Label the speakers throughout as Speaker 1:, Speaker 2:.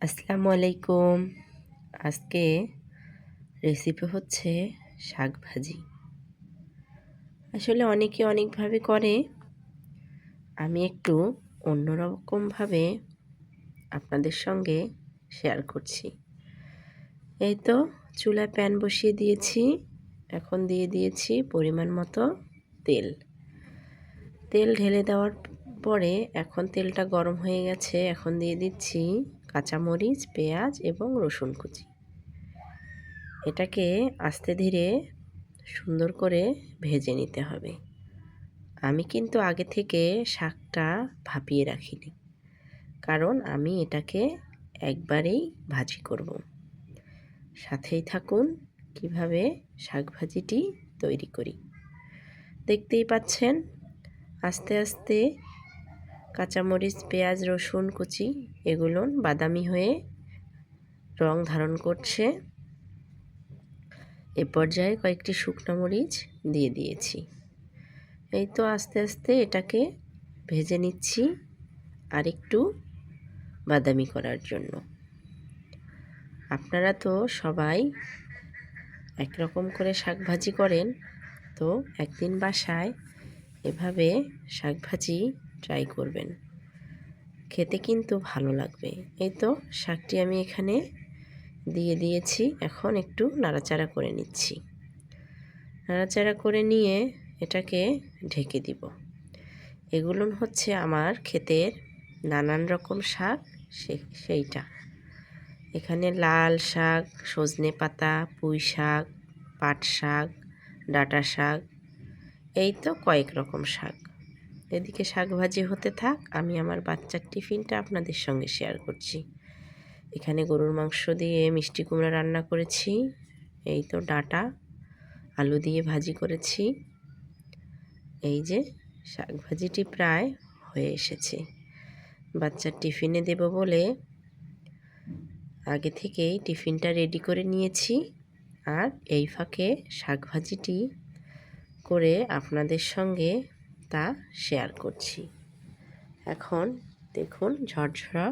Speaker 1: আসসালামু আলাইকুম। আজকে রেসিপি হচ্ছে শাক ভাজি। আসলে অনেকে অনেকভাবে করে। আমি একটু অন্যরকমভাবে আপনাদের সঙ্গে শেয়ার করছি। এই তো চুলায় প্যান বসিয়ে দিয়েছি। এখন দিয়ে দিয়েছি পরিমাণ মতো তেল। তেল ঢেলে দেওয়ার পরে এখন তেলটা গরম হয়ে গেছে। এখন দিয়ে দিচ্ছি কাঁচামরিচ, পেঁয়াজ এবং রসুন কুচি। এটাকে আস্তে ধীরে সুন্দর করে ভেজে নিতে হবে। আমি কিন্তু আগে থেকে শাকটা ভাপিয়ে রাখিনি, কারণ আমি এটাকে একবারেই ভাজি করব। সাথেই থাকুন কিভাবে শাক ভাজিটি তৈরি করি। দেখতেই পাচ্ছেন আস্তে আস্তে কাঁচামরিচ, পেঁয়াজ, রসুন কুচি এগুলো বাদামি হয়ে রং ধারণ করছে। এ পর্যায়ে কয়েকটি শুকনো মরিচ দিয়ে দিয়েছি। এই তো আস্তে আস্তে এটাকে ভেজে নিচ্ছি আর একটু বাদামি করার জন্য। আপনারা তো সবাই একরকম করে শাক ভাজি করেন, তো একদিন বাসায় এভাবে শাক ভাজি ট্রাই করবেন, খেতে কিন্তু ভালো লাগবে। এই তো শাকটি আমি এখানে দিয়ে দিয়েছি। এখন একটু নাড়াচাড়া করে নিচ্ছি। নাড়াচাড়া করে নিয়ে এটাকে ঢেকে দিব। এগুলো হচ্ছে আমার ক্ষেতের নানান রকম শাক, সেইটা। এখানে লাল শাক, সজনে পাতা, পুঁই শাক, পাট শাক, ডাঁটা শাক, এই তো কয়েক রকম শাক। এদিকে শাক ভাজি হতে থাক, আমি আমার বাচ্চার টিফিনটা আপনাদের সঙ্গে শেয়ার করছি। এখানে গরুর মাংস দিয়ে মিষ্টি কুমড়া রান্না করেছি। এই তো ডাঁটা আলু দিয়ে ভাজি করেছি। এই যে শাক ভাজিটি প্রায় হয়ে এসেছে। বাচ্চার টিফিনে দেব বলে আগে থেকেই টিফিনটা রেডি করে নিয়েছি, আর এই ফাঁকে শাক ভাজিটি করে আপনাদের সঙ্গে তা শেয়ার করছি। এখন দেখুন ঝরঝরা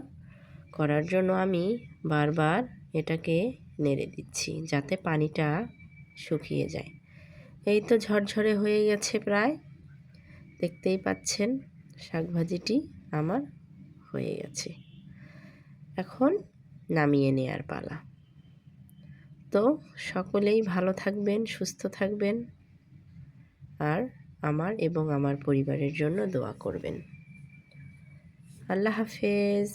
Speaker 1: করার জন্য আমি বারবার এটাকে নেড়ে দিচ্ছি যাতে পানিটা শুকিয়ে যায়। এই তো ঝরঝরে হয়ে গেছে প্রায়, দেখতেই পাচ্ছেন শাক ভাজিটি আমার হয়ে গেছে। এখন নামিয়ে নেওয়ার পালা। তো সকলেই ভালো থাকবেন, সুস্থ থাকবেন, আর আমার এবং আমার পরিবারের জন্য দোয়া করবেন। আল্লাহ হাফেজ।